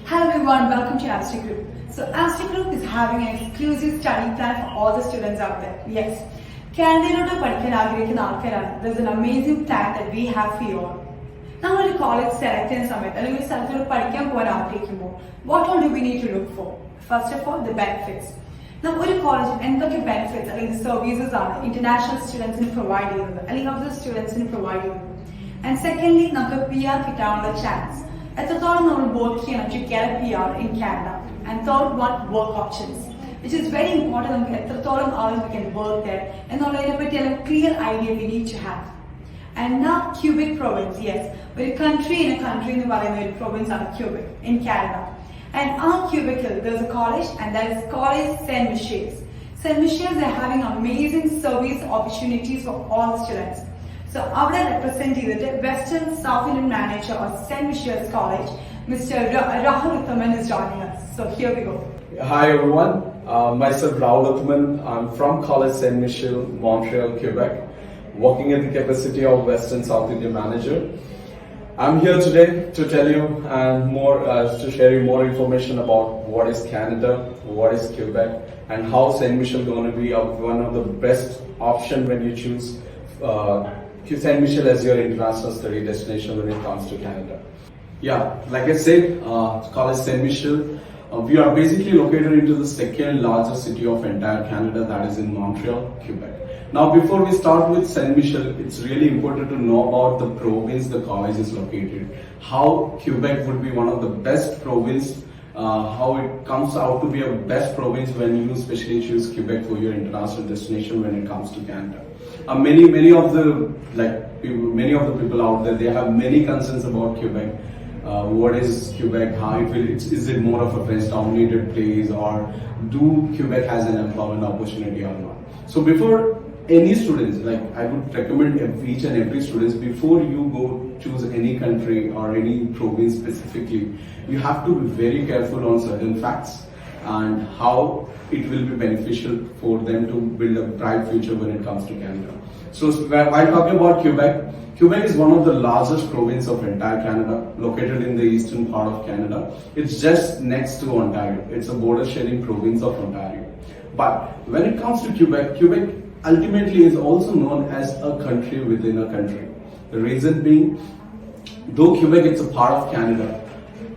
Hello everyone, welcome to Amster Group. So Amster Group is having an exclusive study plan for all the students out there. Yes, Canada പഠിക്കാൻ ആഗ്രഹിക്കുന്ന ആൾക്കാരാണ്. There's an amazing plan that we have for you all. നമ്മൾ ഒരു college select ചെയ്യുന്ന സമയത്ത് അല്ലെങ്കിൽ ഒരു സ്ഥലത്തോട് പഠിക്കാൻ പോകാൻ ആഗ്രഹിക്കുമ്പോൾ what all do we need to look for? First of all, the benefits. നമുക്ക് ഒരു കോളേജിൽ എന്തൊക്കെ ബെനിഫിറ്റ്സ് അല്ലെങ്കിൽ സർവീസസ് ആണ് ഇന്റർനാഷണൽ സ്റ്റുഡൻസിന് പ്രൊവൈഡ് ചെയ്യുന്നത് അല്ലെങ്കിൽ അതർ സ്റ്റുഡൻസിന് പ്രൊവൈഡ് ചെയ്യുന്നത്. ആൻഡ് സെക്കൻഡ്ലി നമുക്ക് PR കിട്ടാനുള്ള ചാൻസ്. എത്രത്തോളം നമ്മൾ വർക്ക് ചെയ്യണം to get a PR in Canada. And third one, work options, which is very important. നമുക്ക് എത്രത്തോളം hours we can work there എന്നുള്ളതിനെ പറ്റിയുള്ള clear idea we need to have. And now Quebec Province, yes, ഒരു country എന്ന് പറയുന്ന ഒരു province ആണ് Quebec in Canada. And our Quebec, there's a college, and that is College Saint Michel's. Saint Michel's are having amazing service opportunities for all students. So, our representative, Western South Indian Manager of Saint Michel's College, Mr. Rahul Uthaman is joining us. So, here we go. Hi everyone, myself Rahul Uthaman. I'm from College Saint Michel, Montreal, Quebec, working in the capacity of Western South Indian Manager. I'm here today to tell you to share you more information about what is Canada, what is Quebec, and how Saint Michel is going to be one of the best option when you choose Saint Michel as your international study destination when it comes to Canada. Yeah, like I said, College Saint Michel, we are basically located into the second largest city of entire Canada, that is in Montreal, Quebec. Now, before we start with Saint Michel, it's really important to know about the province the college is located. How Quebec would be one of the best province, how it comes out to be a best province when you especially choose Quebec for your international destination when it comes to Canada. Many of the people out there, they have many concerns about Quebec. What is Quebec? How is it more of a French-dominated place, or do Quebec has an employment opportunity or not? So before any students, like I would recommend each and every students, before you go choose any country or any province specifically, you have to be very careful on certain facts and how it will be beneficial for them to build a bright future when it comes to Canada. So while talking about Quebec, Quebec is one of the largest province of entire Canada, located in the eastern part of Canada. It's just next to Ontario. It's a border sharing province of Ontario. But when it comes to Quebec, Quebec ultimately is also known as a country within a country. The reason being, though Quebec is a part of Canada,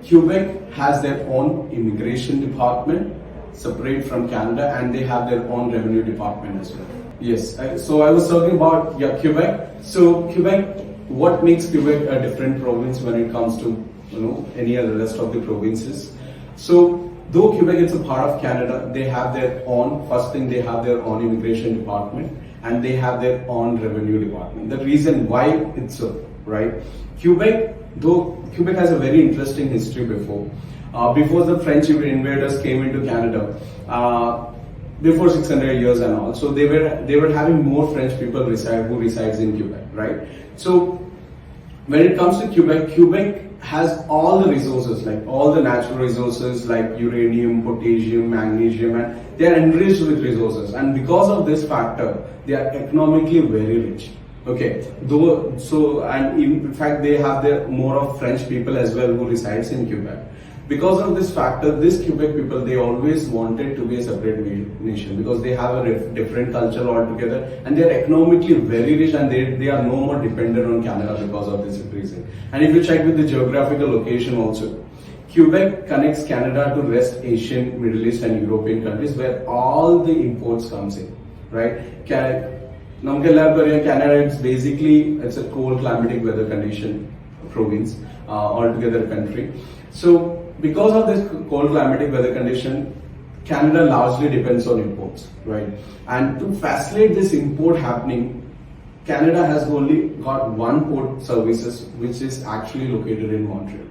Quebec has their own immigration department separate from Canada, and they have their own revenue department as well. Yes, so I was talking about Quebec. So Quebec, what makes Quebec a different province when it comes to any other rest of the provinces? So though Quebec is a part of Canada, they have their own, first thing, they have their own immigration department, and they have their own revenue department. The reason why it's so, right? Though Quebec has a very interesting history before. Before the French invaders came into Canada, before 600 years and all, so they were having more French people who resides in Quebec, right? So when it comes to Quebec has all the resources, like all the natural resources like uranium, potassium, magnesium, and they are enriched with resources. And because of this factor, they are economically very rich. Okay, and in fact they have more of French people as well who resides in Quebec. Because of this factor, this Quebec people, they always wanted to be a separate nation because they have a different culture altogether, and they are economically very rich, and they are no more dependent on Canada because of this reason. And if you check with the geographical location also, Quebec connects Canada to rest Asian, Middle East and European countries where all the imports comes in, right? Canada, it's a cold climatic weather condition province, altogether country. So because of this cold climatic weather condition, Canada largely depends on imports, right? And to facilitate this import happening, Canada has only got one port services, which is actually located in Montreal.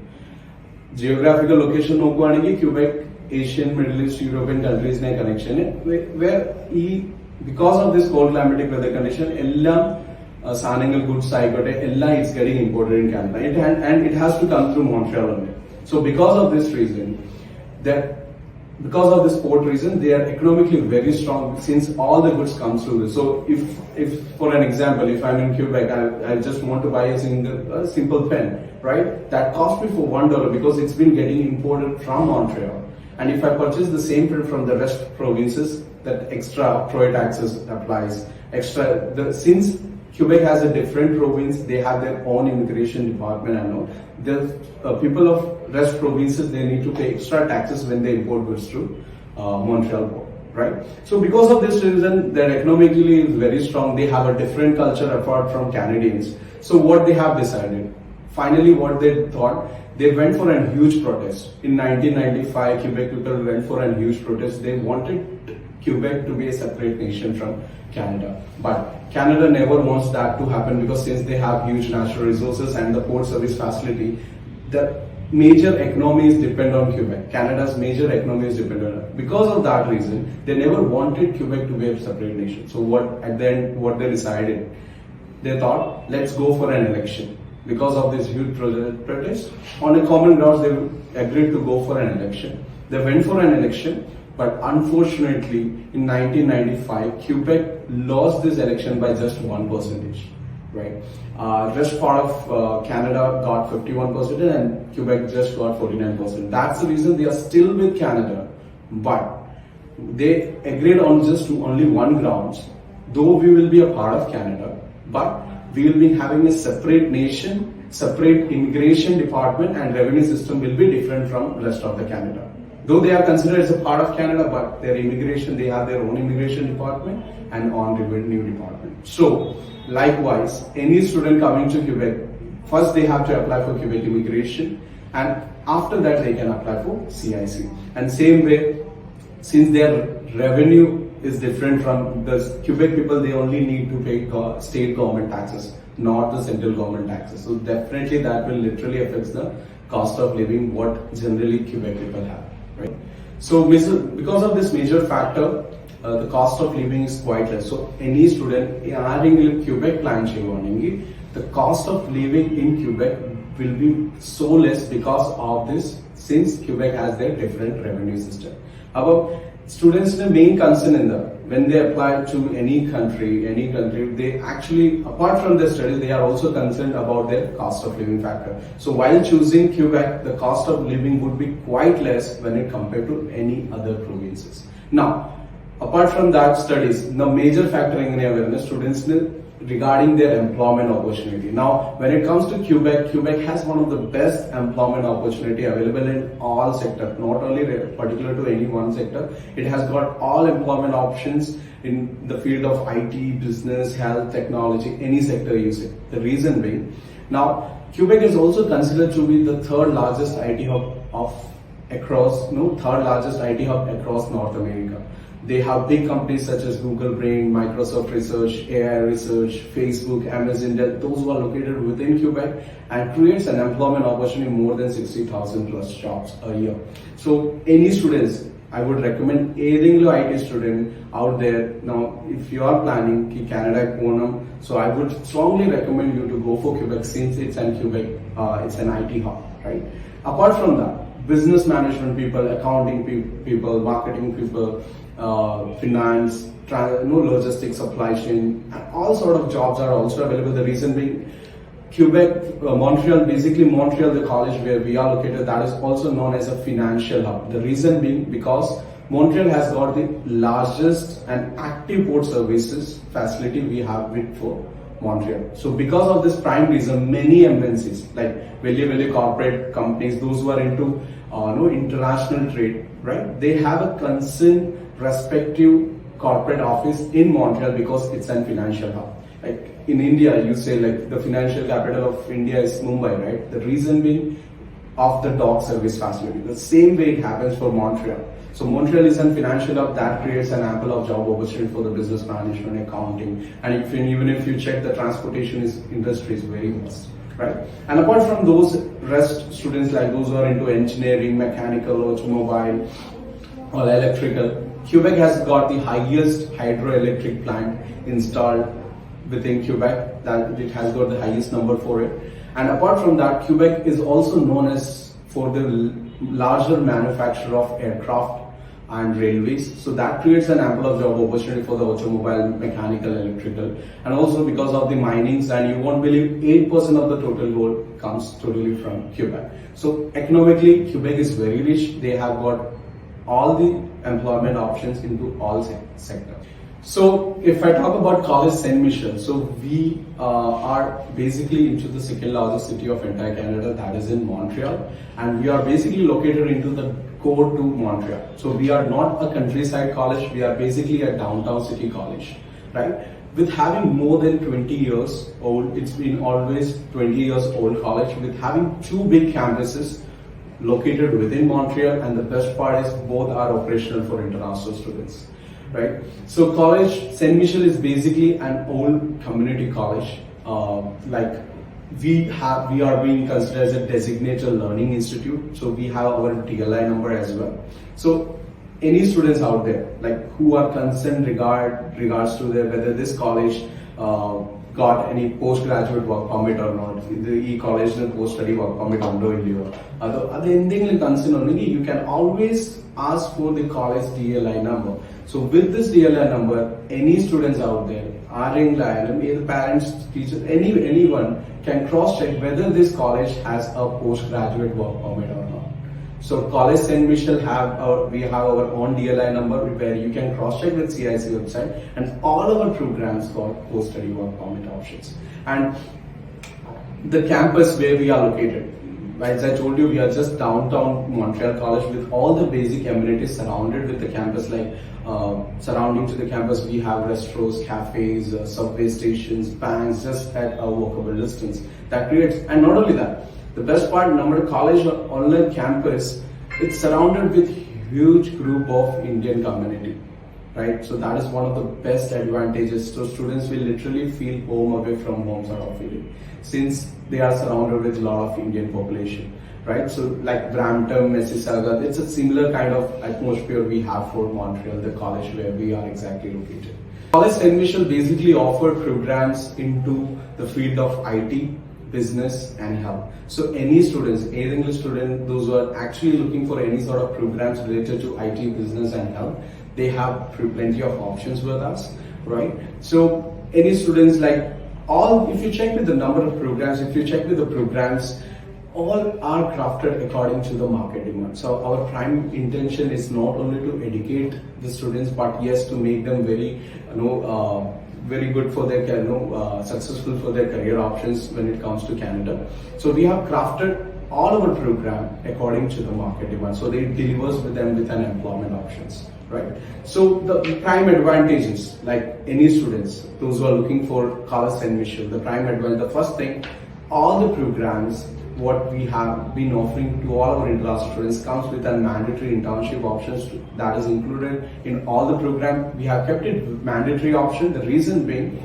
Geographical location Quebec, Asian, Middle East, European countries connection where because of this cold climatic weather condition, Sanangal goods it's getting imported in Canada, and it has to come through Montreal only. So because of this port reason, they are economically very strong since all the goods come through this. So if for an example, if I'm in Quebec, I just want to buy a simple pen, right? That cost me for $1 because it's been getting imported from Montreal. And if I purchase the same print from the rest provinces, that extra property taxes applies. Since Quebec has a different province, they have their own immigration department. I know the people of rest provinces, they need to pay extra taxes when they import goods to Montreal port, right? So because of this reason, their economically is very strong. They have a different culture apart from Canadians. So what they have decided, finally what they thought, they went for a huge protest. In 1995, Quebec people went for a huge protest. They wanted Quebec to be a separate nation from Canada. But Canada never wants that to happen because since they have huge natural resources and the port service facility, the major economies depend on Quebec. Canada's major economies depend on it. Because of that reason, they never wanted Quebec to be a separate nation. So at the end, what they decided, they thought, let's go for an election. Because of this huge protest, on a common grounds, they agreed to go for an election. They went for an election, but unfortunately, in 1995, Quebec lost this election by just 1%. Right? Rest part of Canada got 51% and Quebec just got 49%. That's the reason they are still with Canada. But they agreed on just only one grounds. Though we will be a part of Canada, but we will be having a separate nation, separate immigration department, and revenue system will be different from rest of the Canada. Though they are considered as a part of Canada, but their immigration, they have their own immigration department and own revenue department. So, likewise, any student coming to Quebec, first they have to apply for Quebec immigration, and after that they can apply for CIC. And same way, since their revenue is different from the Quebec people, they only need to pay state government taxes, not the central government taxes. So definitely that will literally affect the cost of living what generally Quebec people have, right? So because of this major factor, the cost of living is quite less. So any student in Quebec plan, the cost of living in Quebec will be so less because of this, since Quebec has their different revenue system. About students, the main concern when they apply to any country, they actually, apart from their studies, they are also concerned about their cost of living factor. So while choosing Quebec, the cost of living would be quite less when it compared to any other provinces. Now, apart from that studies, the major factor in awareness students regarding their employment opportunity. Now, when it comes to Quebec, Quebec has one of the best employment opportunity available in all sectors, not only particular to any one sector. It has got all employment options in the field of IT, business, health, technology, any sector you say. The reason being, now Quebec is also considered to be the third largest IT hub across North America. They have big companies such as Google Brain, Microsoft Research, AI Research, Facebook, Amazon, those who are located within Quebec, and creates an employment opportunity more than 60,000 plus jobs a year. So any students, I would recommend any IT student out there. Now, if you are planning Canada Onam, so I would strongly recommend you to go for Quebec since it's an it's an IT hub, right? Apart from that, business management people, accounting people, marketing people, finance, logistics, supply chain, and all sort of jobs are also available. The reason being, Quebec, Montreal, the college where we are located, that is also known as a financial hub. The reason being because Montreal has got the largest and active port services facility we have for Montreal. So because of this prime reason, many MNCs like very corporate companies, those who are into international trade, right? They have a concern respective corporate office in Montreal because it's a financial hub. Like in India, you say like the financial capital of India is Mumbai, right? The reason being of the dock service facility. The same way it happens for Montreal. So Montreal is a financial hub that creates an ample of job opportunity for the business management, accounting, and even if you check the transportation industry is very vast, right? And apart from those rest students like those who are into engineering, mechanical, automobile, or electrical, Quebec has got the highest hydroelectric plant installed within Quebec, that it has got the highest number for it. And apart from that, Quebec is also known as for the larger manufacturer of aircraft and railways. So that creates an ample of job opportunity for the automobile, mechanical, electrical, and also because of the minings, and you won't believe 8% of the total gold comes totally from Quebec. So economically, Quebec is very rich. They have got all the employment options into all sectors. So if I talk about College Saint Michel, so we are basically into the second largest city of entire Canada, that is in Montreal, and we are basically located into the core to Montreal. So we are not a countryside college, we are basically a downtown city college, right? With having more than 20 years old, it's been always 20 years old college, with having two big campuses located within Montreal, and the best part is both are operational for international students, right? So College Saint Michel is basically an old community college. We are being considered as a designated learning institute, so we have our DLI number as well. So any students out there like who are concerned regards to whether this college got any postgraduate work permit or not, the college post study work permit undo illiyo adu endingle concern unniki, you can always ask for the college DLI number. So with this DLI number, any students out there, either parents, teachers, anyone can cross check whether this college has a postgraduate work permit or not. So College Saint Michel we have our own DLI number where you can cross check with CIC website, and all our programs got post study work permit options. And the campus where we are located, as I told you, we are just downtown Montreal College with all the basic amenities surrounded with the campus. Like surrounding to the campus, we have restaurants, cafes, subway stations, banks, just at a walkable distance. That creates, and not only that, the best part, number college online campus, it's surrounded with huge group of Indian community, right? So that is one of the best advantages. So students will literally feel home away from home sort of feeling, since they are surrounded with a lot of Indian population, right? So like Brampton, Mississauga, it's a similar kind of atmosphere we have for Montreal, the college where we are exactly located. College Saint Michel basically offer programs into the field of IT, business and health. So any students, either English student, those who are actually looking for any sort of programs related to IT, business and health, they have plenty of options with us, right? So any students, like if you check with the number of programs, if you check with the programs, all are crafted according to the market demand. So our prime intention is not only to educate the students, but yes, to make them very very good for their successful for their career options when it comes to Canada. So we have crafted all our program according to the market demand, so they delivers with them with an employment options, right? So the prime advantages, like any students, those who are looking for College Saint Michel, the prime advantage, the first thing, all the programs what we have been offering to all our international students comes with a mandatory internship options that is included in all the program. We have kept it mandatory option. The reason being,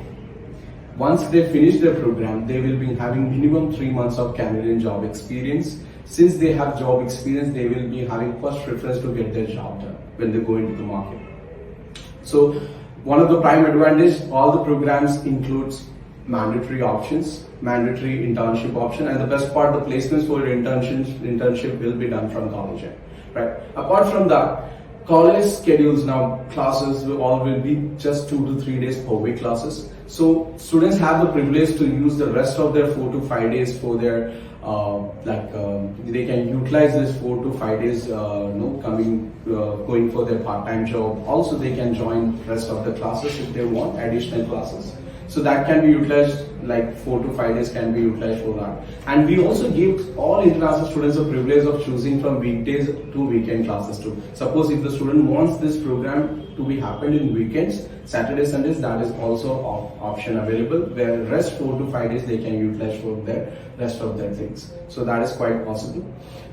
once they finish their program, they will be having minimum 3 months of Canadian job experience. Since they have job experience, they will be having first preference to get their job done when they go into the market. So one of the prime advantage, all the programs includes mandatory options, mandatory internship option, and the best part, the placements for your internship will be done from college end, right? Apart from that, college schedules now, classes will be just 2 to 3 days per week classes. So students have the privilege to use the rest of their 4 to 5 days for their they can utilize this 4 to 5 days going for their part-time job. Also they can join rest of the classes if they want additional classes. So that can be utilized, like 4 to 5 days can be utilized for that. And we also give all international students the privilege of choosing from weekdays to weekend classes too. Suppose if the student wants this program to be happened in weekends, Saturdays, Sundays, that is also option available, where rest 4 to 5 days they can utilize for their rest of their things. So that is quite possible,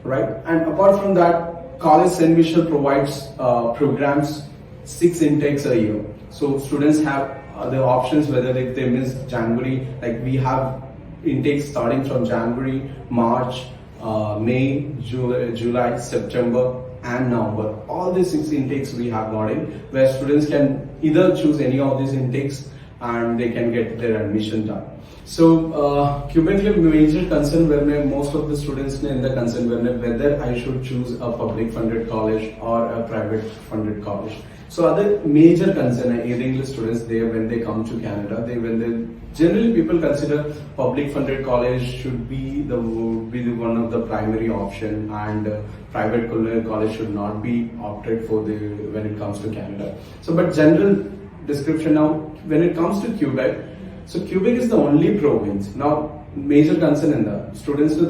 right? And apart from that, College Saint Michel provides programs 6 intakes a year. So students have the options whether if they miss January, like we have intakes starting from January, March, May, July, September and November. All these 6 intakes we have got in, where students can either choose any of these intakes and they can get their admission done. So Quebec major concern where most of the students in the concern whether I should choose a public funded college or a private funded college. So other major concern English students when they come to Canada, generally people consider public funded college should be one of the primary option, and private college should not be opted for when it comes to Canada. So but general description now, when it comes to Quebec, so Quebec is the only province now. Major concern in the students to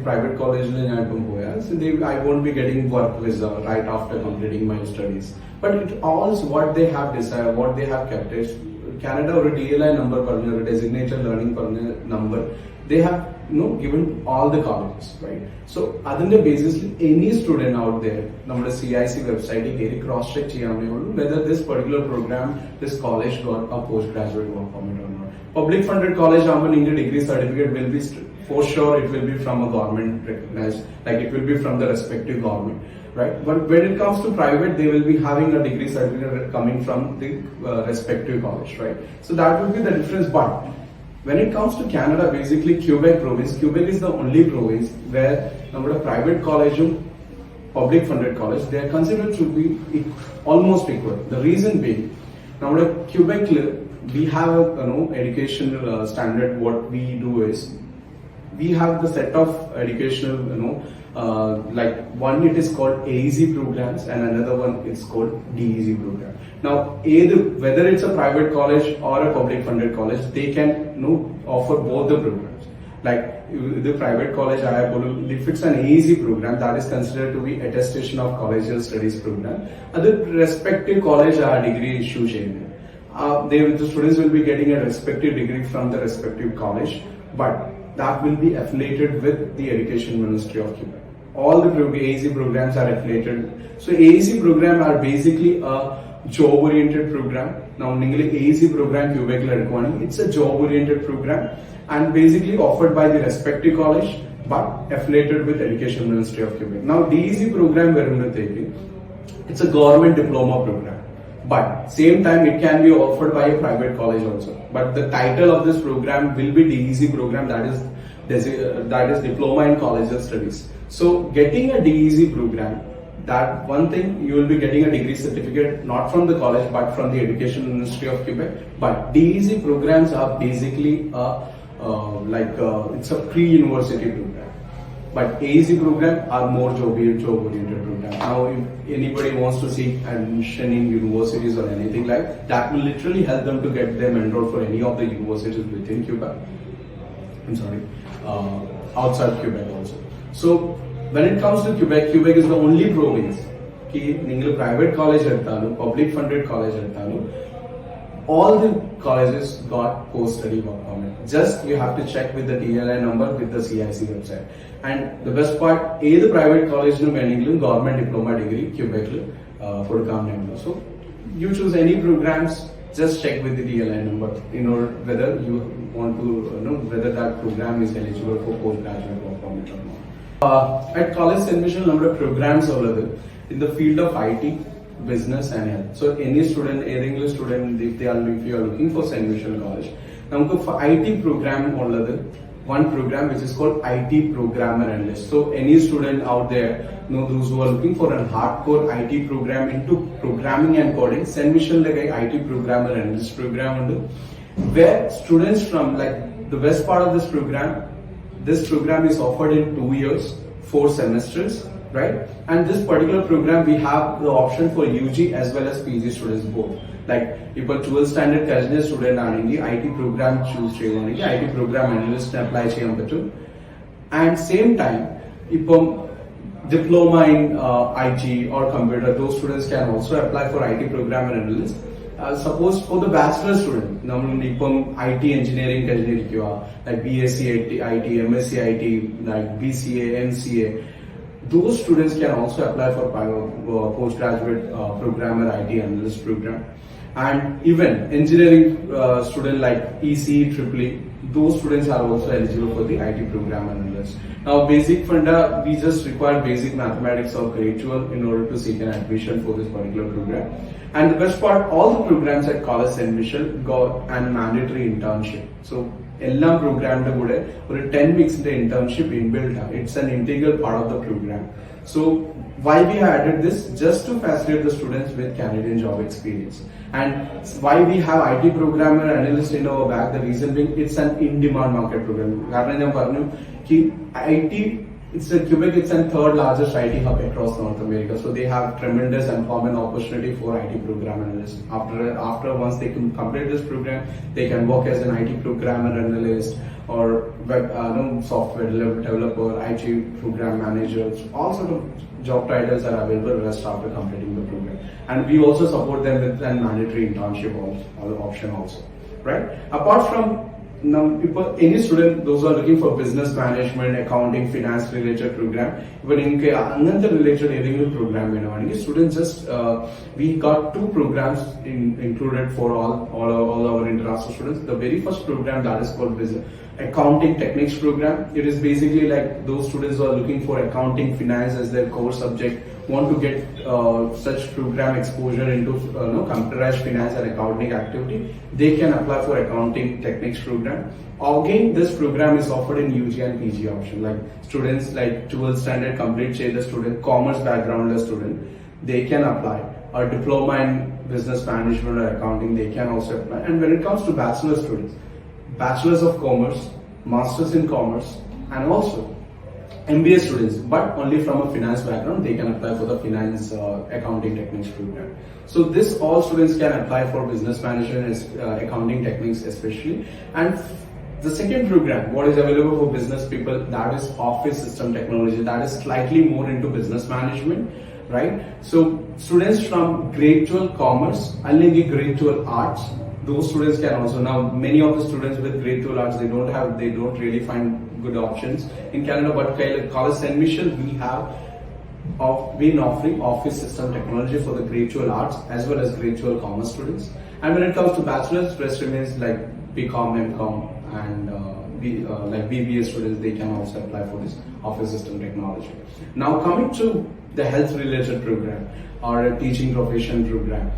private college so I won't be getting work visa right after completing my studies. But it all what they have decided, what they have kept is Canada or a DLI number or a designated learning number. They have given all the colleges, right? So other than basis, any student out there, number CIC website, cross check whether this particular program, this college got a postgraduate work permit or not. Public funded college degree certificate will be for sure it will be from a government recognized, like it will be from the respective government, right? But when it comes to private, they will be having a degree certificate coming from the respective college, right? So that would be the difference. But when it comes to Canada, basically Quebec Province, Quebec is the only province where number private college and public funded college, they are considered to be almost equal. The reason being, number Quebec, we have a educational standard. What we do is we have the set of educational like one it is called AEC programs and another one is called DEC program. Now whether it's a private college or a public funded college, they can offer both the programs. Like the private college, if it's an AEC program, that is considered to be attestation of collegial studies program. Other respective college degree issue the students will be getting a respective degree from the respective college, but that will be affiliated with the Education Ministry of Quebec. All the AEC programs are affiliated. So AEC program are basically a job-oriented program. Now, AEC program Quebec it's a job-oriented program and basically offered by the respective college, but affiliated with Education Ministry of Quebec. Now, DEC program it's a government diploma program. But same time it can be offered by a private college also. But the title of this program will be DEC program, that is Diploma in Collegiate Studies. So getting a DEC program, that one thing you will be getting a degree certificate not from the college but from the Education Ministry of Quebec. But DEC programs are basically it's a pre-university program. But AEC program are more job-oriented program. Now, if anybody wants to seek admission in universities or anything like that, will literally help them to get them enrolled for any of the universities within Quebec. Outside Quebec also. So, when it comes to Quebec, Quebec is the only province that private college public funded college all the colleges got post-study work permit. Just you have to check with the DLI number with the CIC website. And the best part, the private college government diploma degree Quebec so you choose any programs, just check with the DLI number in order whether you want to know whether that program is eligible for postgraduate work permit or not. At college admission number of programs in the field of IT, business and health. So any student, English student, if you are looking for St. Michel College, for IT program one program which is called IT Programmer Analyst. So any student out there, those who are looking for a hardcore IT program into programming and coding, St. Michel IT Programmer Analyst program where students from the best part of this program is offered in 2 years, 4 semesters. Right? And this particular program, we have the option for UG as well as PG students both. Like, if a 12th standard college student IT program choose IT program analyst apply and same time, if diploma in IT or computer, those students can also apply for IT program analyst. Suppose for the bachelor student, IT engineering like BSc IT, MSc IT, like BCA, MCA. Those students can also apply for postgraduate programmer IT analyst program. And even engineering student like EC, EEE, those students are also eligible for the IT program analyst. Now, basic funda, we just require basic mathematics of grade 12 in order to seek an admission for this particular program. And the best part, all the programs at College St. Michel got a mandatory internship. So, all program 10 weeks internship inbuilt. It's an integral part of the program. So why we have added this? Just to facilitate the students with Canadian job experience. And why we have IT programmer analyst in our back, the reason being it's an in-demand market program. कारण ഞാൻ പറഞ്ഞു कि IT it's a Quebec, it's the third largest IT hub across North America. So they have tremendous employment opportunity for IT program analysts. After once they can complete this program, they can work as an IT programmer analyst or web software developer, IT program manager. All sort of job titles are available rest after completing the program. And we also support them with a mandatory internship option also, right? Apart from now, people, any student, those who are looking for business management, accounting, finance related program, but in related program, students just we got two programs included for all our international students. The very first program that is called business accounting techniques program. It is basically like those students who are looking for accounting, finance as their core subject, want to get such program exposure into computerized finance and accounting activity, they can apply for accounting techniques program. Again, this program is offered in UG and PG option. Like students like 12th standard complete the student, commerce background student, they can apply. A diploma in business management or accounting, they can also apply. And when it comes to bachelor students, bachelors of commerce, masters in commerce, and also MBA students, but only from a finance background, they can apply for the finance accounting techniques program. So this all students can apply for business management, accounting techniques especially. And the second program, what is available for business people, that is office system technology, that is slightly more into business management, right? So students from grade 12 commerce, and grade 12 arts, those students can also, now many of the students with grade 12 arts, they don't really find good options in Canada, but College Saint Michel, we have been offering office system technology for the grade 12 arts as well as grade 12 commerce students. And when it comes to bachelor's, rest remains like BCom, MCom, and like BBA students, they can also apply for this office system technology. Now coming to the health related program or a teaching profession program,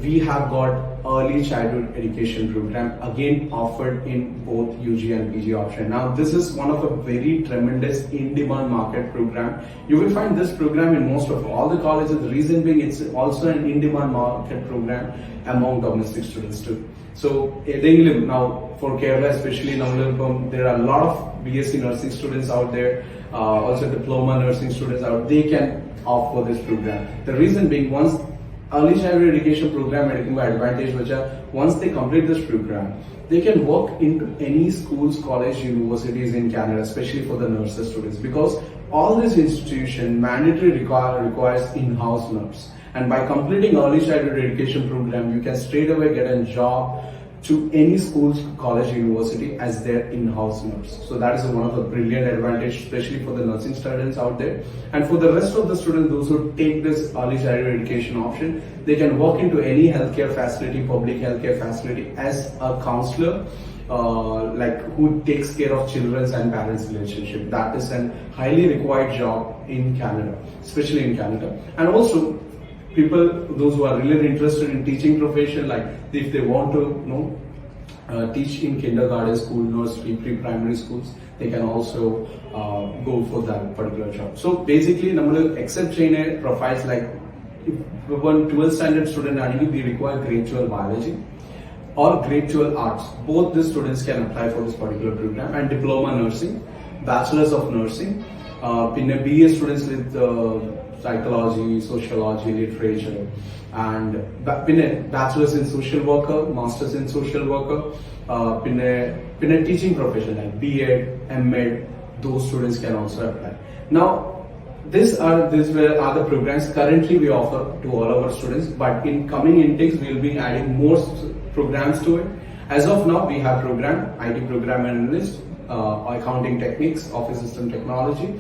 we have got early childhood education program again offered in both UG and PG option. Now this is one of a very tremendous in-demand market program. You will find this program in most of all the colleges. The reason being it's also an in-demand market program among domestic students too. So now for Kerala especially, there are a lot of BSc nursing students out there, also diploma nursing students out. They can opt for this program. The reason being, once early childhood education program advantage which are once they complete this program, they can work into any schools, college, universities in Canada, especially for the nurses students, because all this institution mandatory requires in-house nurse. And by completing early childhood education program, you can straight away get a job to any schools, college, university as their in-house nurse. So that is one of the brilliant advantage, especially for the nursing students out there. And for the rest of the students, those who take this early childhood education option, they can walk into any healthcare facility, public healthcare facility as a counselor, like who takes care of children's and parents' relationship. That is a highly required job in Canada, especially in Canada. And also, people, those who are really interested in teaching profession, like if they want to teach in kindergarten, school, nursery, pre-primary schools, they can also go for that particular job. So basically, accept chain profiles like if one 12th standard student, we require grade 12 biology or grade 12 arts. Both the students can apply for this particular program. And diploma nursing, bachelors of nursing, BA students with psychology, sociology, literature, and bachelor's in social worker, master's in social worker, teaching profession like B.Ed, M.Ed, those students can also apply. Now, these were the programs currently we offer to all our students, but in coming intakes we will be adding more programs to it. As of now, we have program, IT program analyst, accounting techniques, office system technology,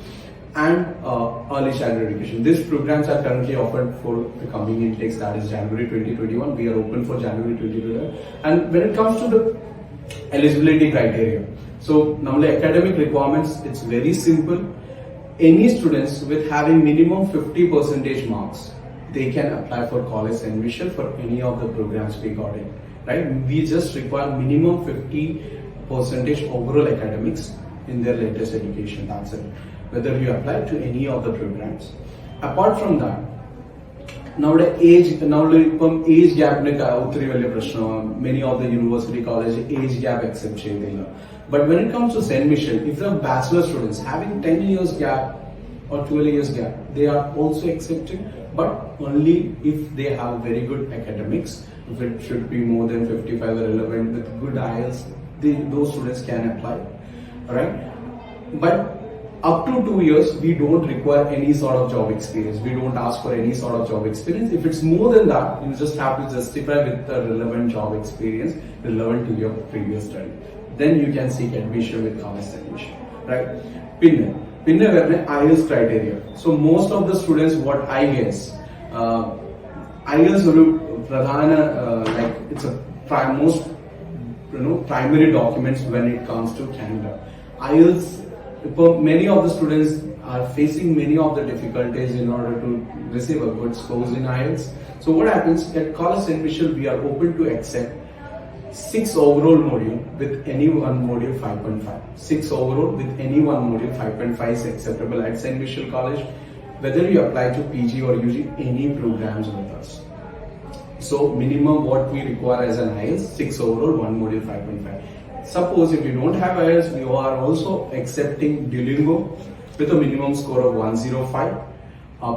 and early childhood education. These programs are currently offered for the coming intakes, that is January 2021. We are open for January 2021. And when it comes to the eligibility criteria, so normally academic requirements, it's very simple. Any students with having minimum 50% marks, they can apply for college admission for any of the programs we got in, right? We just require minimum 50% overall academics in their latest education, that's it. whether you apply to any of the programs. Apart from that, now age gap many of the university college age gap accept but when it comes to Saint Michel, if the bachelor students having 10 years gap or 12 years gap, they are also accepted, but only if they have very good academics. If it should be more than 55 or relevant with good IELTS, those students can apply. Alright, but up to 2 years, we don't require any sort of job experience. We don't ask for any sort of job experience. If it's more than that, you just have to justify with the relevant job experience relevant to your previous study. Then you can seek admission with college admission, right? Pinne IELTS criteria. So most of the students, what I guess, IELTS like it's a most primary documents when it comes to Canada. IELTS. Many of the students are facing many of the difficulties in order to receive a good scores in IELTS. So what happens at College Saint Michel, we are open to accept 6 overall module with any one module 5.5. 6 overall with any one module 5.5 is acceptable at Saint Michel College, whether you apply to PG or UG, any programs with us. So minimum what we require as an IELTS, 6 overall, one module 5.5. Suppose if you don't have IELTS, we are also accepting Duolingo with a minimum score of 105,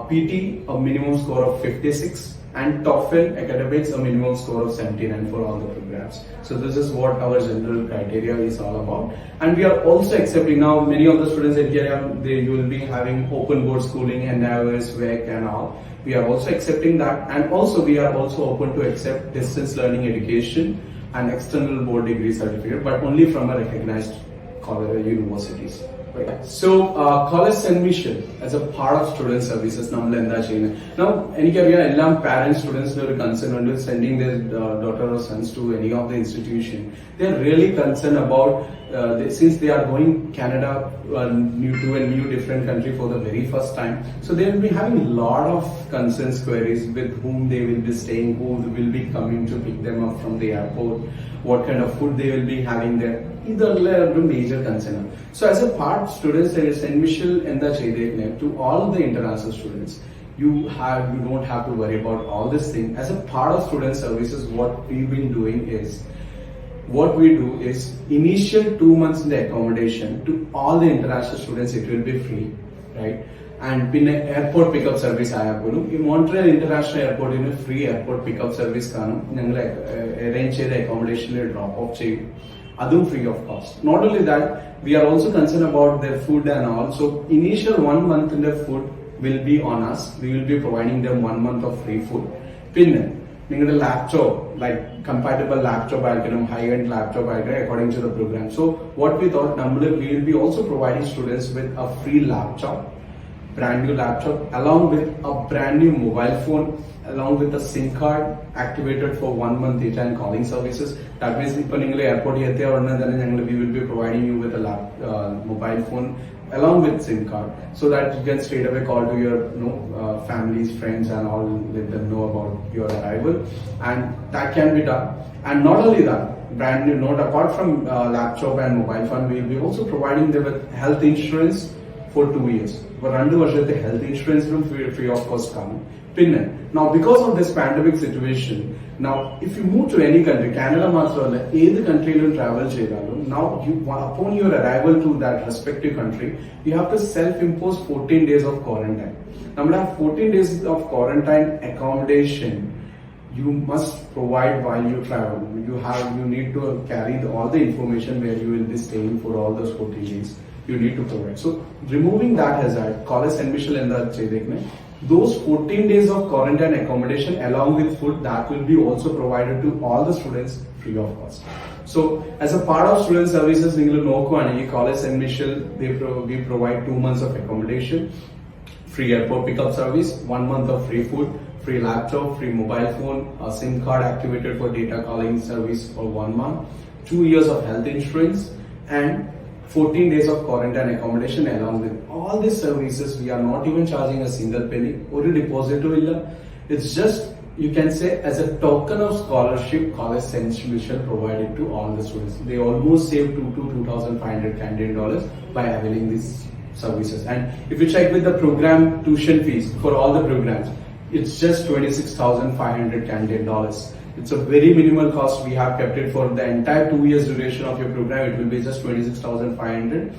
PT a minimum score of 56, and TOEFL academics a minimum score of 79 for all the programs. So this is what our general criteria is all about. And we are also accepting now many of the students in here, you will be having open board schooling and NIOS, WEC and all. We are also accepting that, and also we are also open to accept distance learning education and external board degree certificate, but only from a recognized college universities. Right. So College Saint Michel as a part of student services, now any parents, students are concerned sending their daughter or sons to any of the institution. They are really concerned about since they are going Canada to a new different country for the very first time. So they will be having a lot of concerns, queries with whom they will be staying, who will be coming to pick them up from the airport, what kind of food they will be having there. These are the major concern. So as a part, students at Saint Michel and the to all the international students, you don't have to worry about all this thing. As a part of student services, what we've been doing is, what we do is initial 2 months in the accommodation to all the international students, it will be free, right? And in airport pickup service in Montreal International Airport in a free airport pickup service arrange the accommodation drop off free of cost. Not only that, we are also concerned about their food and all. So initial 1 month in their food will be on us. We will be providing them 1 month of free food. Laptop, like compatible laptop, high-end laptop according to the program. So what we thought, we will be also providing students with a free laptop, brand new laptop, along with a brand new mobile phone, along with a SIM card activated for 1 month data and calling services. That means if you airport, we will be providing you with a mobile phone along with SIM card, so that you can straight away call to your families, friends and all, let them know about your arrival, and that can be done. And not only that, brand new note, apart from laptop and mobile phone, we will be also providing them with health insurance for 2 years. But under health insurance from free of cost coming. Now because of this pandemic situation, now if you move to any country, Canada any country you travel now upon your arrival to that respective country, you have to self-impose 14 days of quarantine. Now 14 days of quarantine accommodation you must provide while you travel. You need to carry all the information where you will be staying for all those 14 days. You need to provide. So removing that hazard, College Saint Michel and the those 14 days of quarantine accommodation along with food, that will be also provided to all the students free of cost. So as a part of student services, College Saint Michel, we provide 2 months of accommodation, free airport pickup service, 1 month of free food, free laptop, free mobile phone, a SIM card activated for data calling service for 1 month, 2 years of health insurance, and 14 days of quarantine accommodation. Along with all these services, we are not even charging a single penny or a deposit. It's just, you can say, as a token of scholarship, College Saint Michel provided to all the students. They almost saved $2,000 to $2,500 Canadian by availing this services. And if you check with the program tuition fees for all the programs, it's just 26,500 Canadian dollars. It's a very minimal cost. We have kept it for the entire 2 years duration of your program. It will be just 26,500.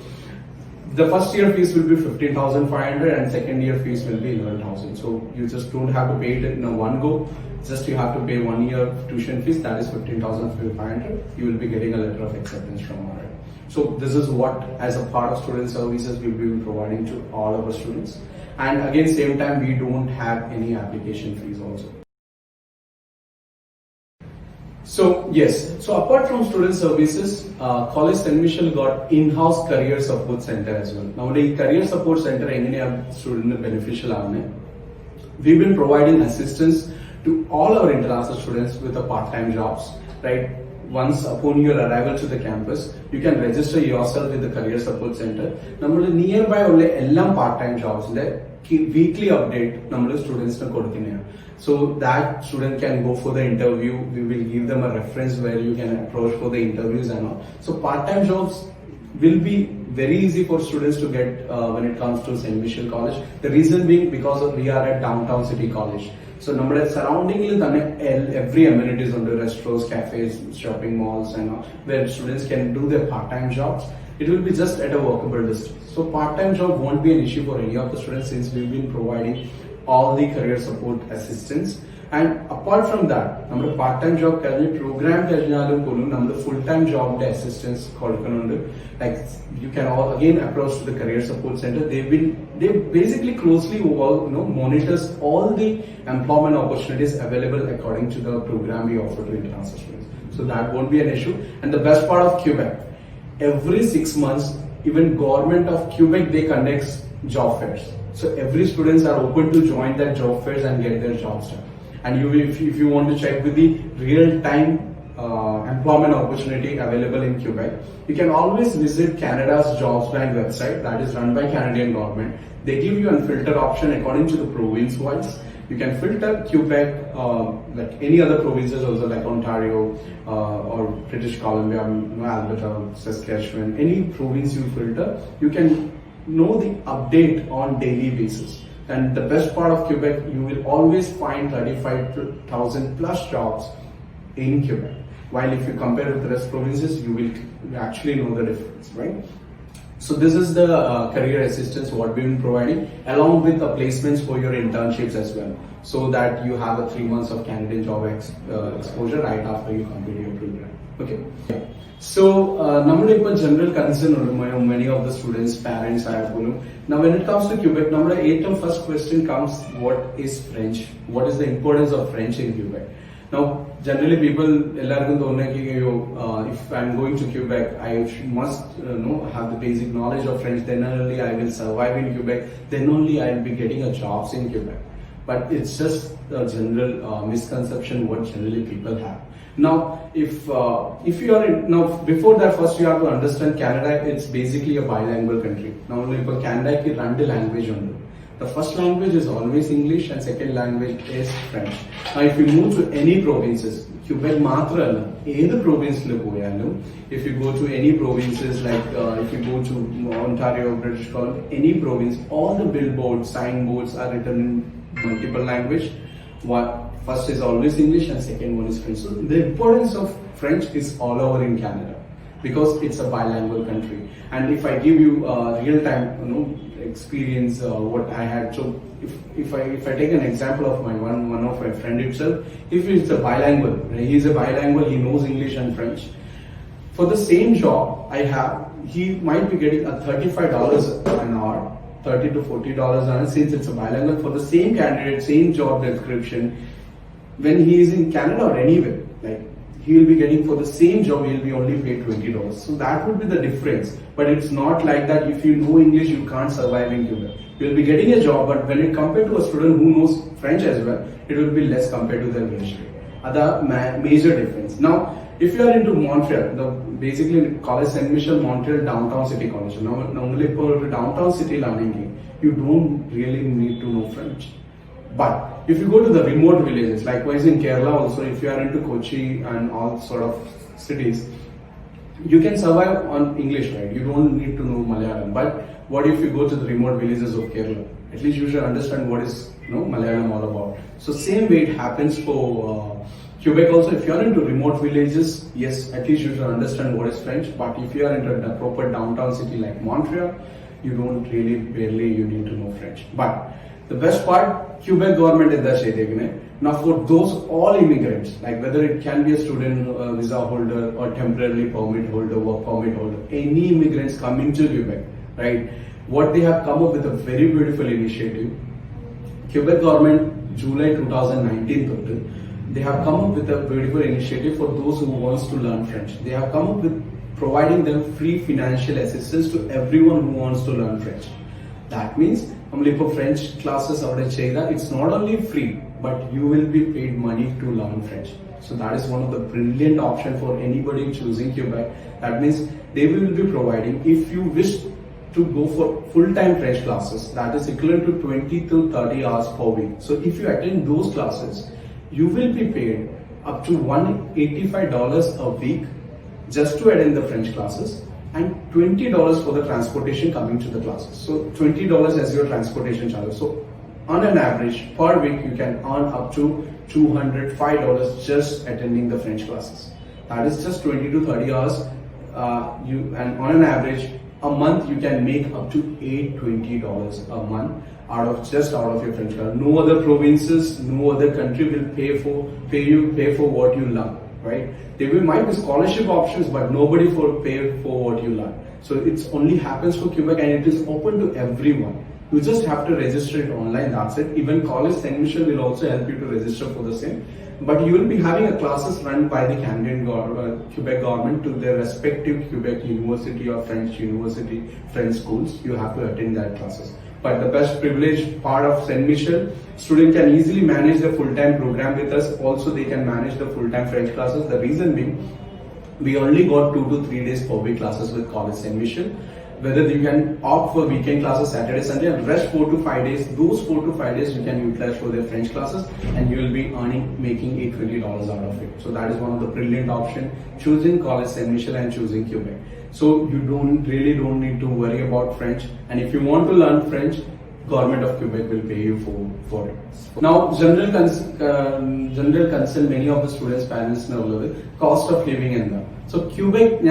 The first year fees will be 15,500 and second year fees will be 11,000. So you just don't have to pay it in one go. Just you have to pay 1 year tuition fees, that is 15,500. You will be getting a letter of acceptance from our end. So this is what, as a part of student services, we will be providing to all our students. And again, same time, we don't have any application fees also. So yes, so apart from student services, College St. Michel got in-house career support center as well. Now the career support center engine student beneficial aane. We've been providing assistance to all our international students with the part-time jobs, right? Once upon your arrival to the campus, you can register yourself with the career support center. Nammal nearby ulla ellam part-time jobs le weekly update nammal students na kodukkinaya. So that student can go for the interview. We will give them a reference where you can approach for the interviews and all. So part-time jobs will be very easy for students to get when it comes to St. Michel College. The reason being because we are at downtown city college. So നമ്മുടെ surrounding every amenities on the restaurants, cafes, shopping malls and all, where students can do their part-time jobs. It will be just at a walkable distance. So part-time job won't be an issue for any of the students since we've been providing all the career support assistance. And apart from that, നമ്മുടെ part-time job program നമ്മുടെ full-time job assistance കൊടുക്കുന്നുണ്ട്. Like you can all again approach to the career support center. They basically closely monitors all the employment opportunities available according to the program we offer to international students. So that won't be an issue. And the best part of Quebec, every 6 months, even government of Quebec, they conduct job fairs. So every students are open to join that job fairs and get their jobs done. And if you want to check with the real-time employment opportunity available in Quebec, you can always visit Canada's Jobs Bank website that is run by Canadian government. They give you a filter option according to the province wise. You can filter Quebec like any other provinces also like Ontario or British Columbia, Alberta, Saskatchewan, any province you filter, you can know the update on daily basis. And the best part of Quebec, you will always find 35,000 plus jobs in Quebec. While if you compare with the rest provinces, you will actually know the difference, right? So this is the career assistance what we've been providing along with the placements for your internships as well. So that you have a 3 months of candidate job exposure right after you complete your program. Okay. So, general concern many of the students, parents, now when it comes to Quebec, first question comes, what is French? What is the importance of French in Quebec? Now, generally people, if I'm going to Quebec, I must have the basic knowledge of French, then only I will survive in Quebec, then only I will be getting a jobs in Quebec. But it's just a general misconception what generally people have. Now, if you are now before that, first you have to understand Canada. It's basically a bilingual country. Now, for Canada, ki two language only. The first language is always English, and second language is French. Now, if you move to any provinces, Quebec matra alla, any province le poyalum. If you go to any provinces like if you go to Ontario, British Columbia, any province, all the billboards, signboards are written in multiple language. First is always English and second one is French. So the importance of French is all over in Canada because it's a bilingual country. And if I give you real-time experience what I had, so if I take an example of my one of my friend himself, if he's a bilingual, he knows English and French. For the same job I have, he might be getting a $35 an hour, $30 to $40 an hour, since it's a bilingual for the same candidate, same job description. When he is in Canada or anywhere, like he will be getting for the same job, he will be only paid $20. So that would be the difference. But it's not like that. If you know English, you can't survive in Quebec. You will be getting a job, but when it compared to a student who knows French as well, it will be less compared to the English. Other major difference. Now, if you are into Montreal, basically College St. Michel, Montreal, downtown city college. Now, normally for downtown city learning, you don't really need to know French. But if you go to the remote villages, likewise in Kerala also, if you are into Kochi and all sort of cities, you can survive on English, right? You don't need to know Malayalam. But what if you go to the remote villages of Kerala? At least you should understand what is Malayalam all about. So same way it happens for Quebec also. If you are into remote villages, yes, at least you should understand what is French. But if you are into a proper downtown city like Montreal, you don't really, barely you need to know French. But the best part, Quebec government is the now for those all immigrants, like whether it can be a student visa holder or temporarily permit holder, work permit holder, any immigrants coming to Quebec, right? What they have come up with a very beautiful initiative. Quebec government, July 2019, they have come up with a beautiful initiative for those who wants to learn French. They have come up with providing them free financial assistance to everyone who wants to learn French. That means, French classes it's not only free, but you will be paid money to learn French. So that is one of the brilliant option for anybody choosing Quebec. That means they will be providing, if you wish to go for full-time French classes, that is equivalent to 20 to 30 hours per week. So if you attend those classes, you will be paid up to $185 a week just to attend the French classes, and $20 for the transportation coming to the classes. So $20 as your transportation charge. So on an average per week you can earn up to $205 just attending the French classes. That is just 20 to 30 hours. And on an average a month you can make up to $820 a month out of your French class. No other provinces, no other country will pay for what you learn. Right? There might be scholarship options, but nobody pay for what you learn. So it only happens for Quebec, and it is open to everyone. You just have to register it online. That's it. Even College Saint Michel will also help you to register for the same. But you will be having a classes run by the Canadian Quebec government to their respective Quebec University or French University, French schools. You have to attend that classes. But the best privileged part of Saint Michel, student can easily manage the full-time program with us. Also, they can manage the full-time French classes. The reason being, we only got 2 to 3 days per week classes with College Saint Michel. Whether you can opt for weekend classes, Saturday, Sunday, and rest 4 to 5 days. Those 4 to 5 days you can utilize for their French classes, and you will be making $820 out of it. So that is one of the brilliant option, choosing College Saint Michel and choosing Quebec. So you really don't need to worry about French. And if you want to learn French, government of Quebec will pay you for it. Now, general concern, many of the students' parents know the cost of living in them. So Quebec,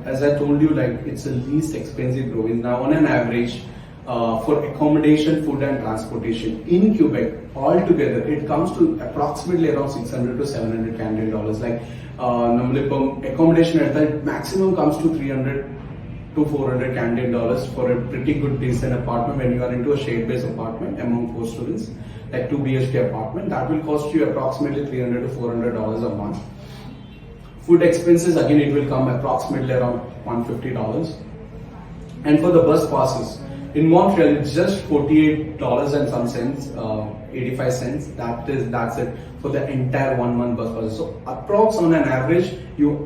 as I told you, like it's the least expensive province. Now, on an average, for accommodation, food and transportation in Quebec altogether, it comes to approximately around 600 to 700 Canadian dollars. Like accommodation at that maximum comes to 300 to 400 Canadian dollars for a pretty good decent apartment. When you are into a shade-based apartment among 4 students, like 2 BHK apartment, that will cost you approximately $300 to $400 a month. Food expenses, again, it will come approximately around $150. And for the bus passes, in Montreal, it's just $48 and some cents, 85 cents. That's it for the entire 1 month bus passes. So approx on an average, you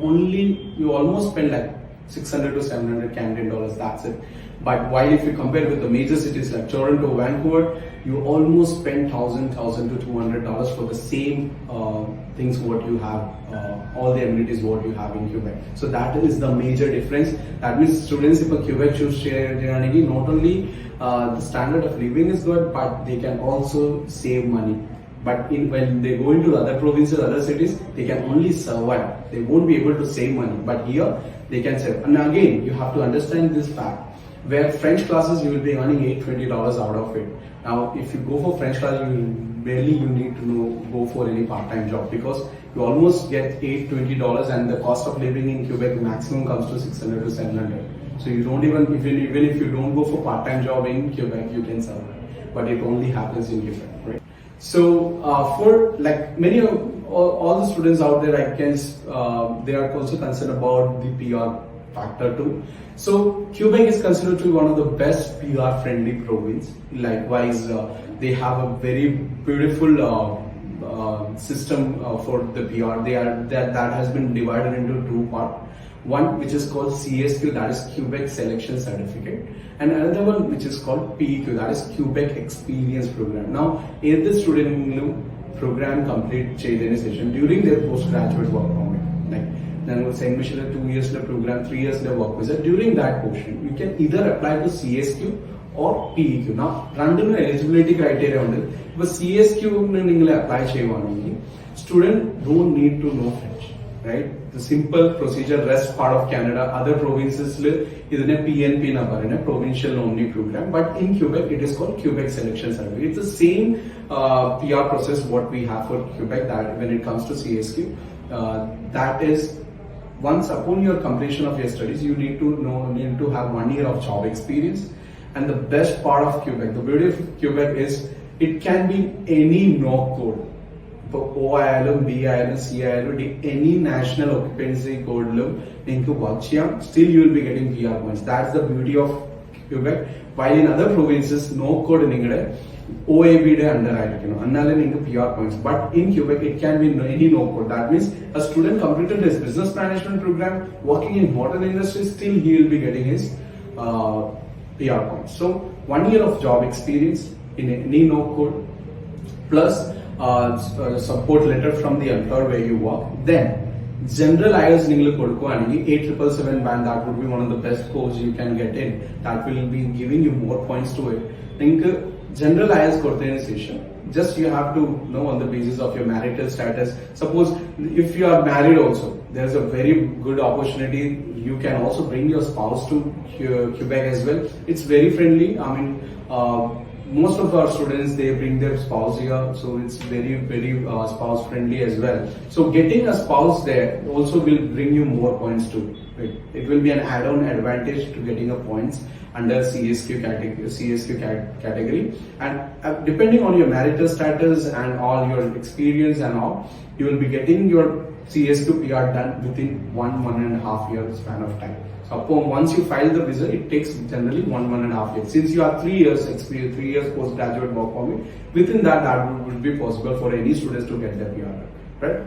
almost spend like 600 to 700 Canadian dollars. That's it. But while if you compare with the major cities like Toronto, Vancouver, you almost spend $1,000 to $200 for the same things what you have, all the amenities what you have in Quebec. So that is the major difference. That means students if a Quebec choose not only the standard of living is good, but they can also save money. But when they go into other provinces, other cities, they can only survive. They won't be able to save money. But here, they can save. And again, you have to understand this fact. Where French classes, you will be earning $820 out of it. Now, if you go for French classes, you need to go for any part-time job, because you almost get $820, and the cost of living in Quebec maximum comes to 600 to 700. So you don't even if you don't go for part-time job in Quebec, you can survive. But it only happens in Quebec, right? So for like many of all the students out there, I guess they are also concerned about the PR factor too. So Quebec is considered to be one of the best PR friendly province. Likewise, they have a very beautiful system for the PR. That has been divided into 2 parts. One which is called CSQ, that is Quebec Selection Certificate, and another one which is called PEQ, that is Quebec Experience Program. Now, if the student program complete session during their postgraduate work permit, like then St. Michel 2 years program, 3 years work visa. During that portion, you can either apply to CSQ or PEQ. Now, random eligibility criteria on it. But CSQ you apply student don't need to know French, right? The simple procedure, rest part of Canada, other provinces, is a PNP number, provincial only program. But in Quebec, it is called Quebec Selection Certificate. It's the same PR process what we have for Quebec that when it comes to CSQ. That is, once upon your completion of your studies, you need to have 1 year of job experience. And the best part of Quebec, the beauty of Quebec is it can be any no code. O, B, C, any national occupancy code, still you will be getting PR points. That's the beauty of Quebec. While in other provinces, no code OAB under PR points. But in Quebec, it can be any no code. That means a student completed his business management program, working in hotel industry, still he will be getting his PR points. So 1 year of job experience in any no code plus support letter from the employer where you work. Then general IELTS ningal kodukuvaniki 8777 band, that would be one of the best scores you can get in. That will be giving you more points to it. General IELTS kortene session. Just you have to know on the basis of your marital status. Suppose if you are married also, there is a very good opportunity. You can also bring your spouse to Quebec as well. It's very friendly. I mean, most of our students, they bring their spouse here, so it's very spouse friendly as well. So getting a spouse there also will bring you more points too. It will be an add-on advantage to getting a points under CSQ category. And depending on your marital status and all your experience and all, you will be getting your CSQ PR done within 1.5 years span of time. So once you file the visa, it takes generally 1.5 years. Since you have 3 years experience, 3 years postgraduate work permit, within that would be possible for any students to get their PR, right?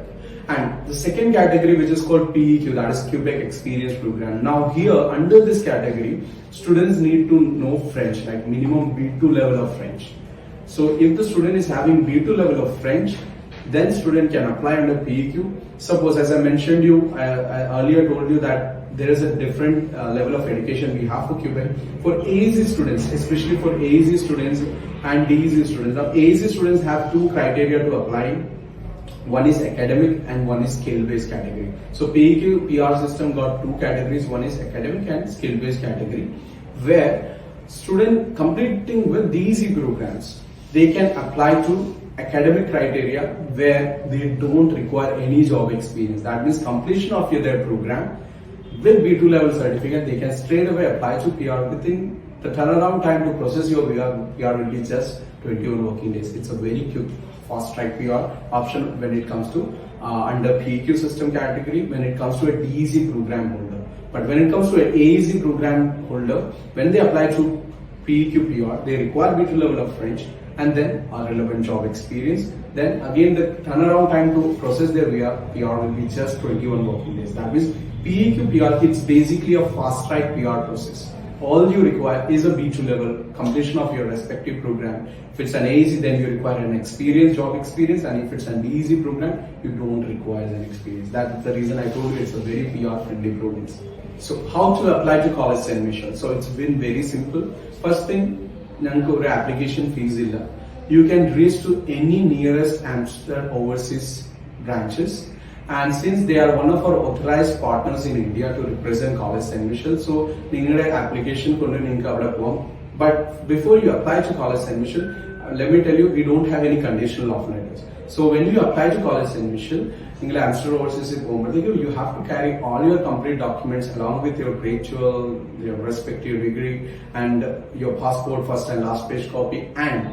And the second category, which is called PEQ, that is Quebec Experience Program. Now here, under this category, students need to know French, like minimum B2 level of French. So if the student is having B2 level of French, then student can apply under PEQ. Suppose, as I mentioned you, I earlier told you that there is a different level of education we have for Quebec. For AEC students, especially for AEC students and DEC students. Now AEC students have two criteria to apply. One is academic and one is skill-based category. So PEQ PR system got two categories. One is academic and skill-based category, where student completing with DEC programs, they can apply to academic criteria where they don't require any job experience. That means completion of their program with B2 level certificate, they can straight away apply to PR. Within the turnaround time to process your PR will be just 21 working days. It's a very quick, fast track PR option when it comes to under PEQ system category, when it comes to a DEC program holder. But when it comes to an AEC program holder, when they apply to PEQ PR, they require B2 level of French and then a relevant job experience. Then again, the turnaround time to process their PR will be just 21 working days. That means PEQ PR, it's basically a fast track PR process. All you require is a B2 level completion of your respective program. If it's an AEC, then you require an job experience, and if it's an DEC program, you don't require an experience. That's the reason I told you it's a very PR friendly province. So how to apply to College St. Michel? So it's been very simple. First thing, application fees illa. You can reach to any nearest Amster overseas branches. And since they are one of our authorized partners in India to represent College St. Michel, so ningade application kondu ninka avada pom. But before you apply to College St. Michel, let me tell you, we don't have any conditional offer letters. So when you apply to College St. Michel, Amster overseas you have to carry all your complete documents along with your grade 12, your respective degree, and your passport first and last page copy, and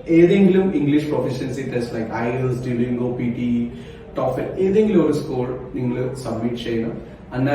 English proficiency test like IELTS, Duolingo, PT, TOEFL, any score submit cheyana. And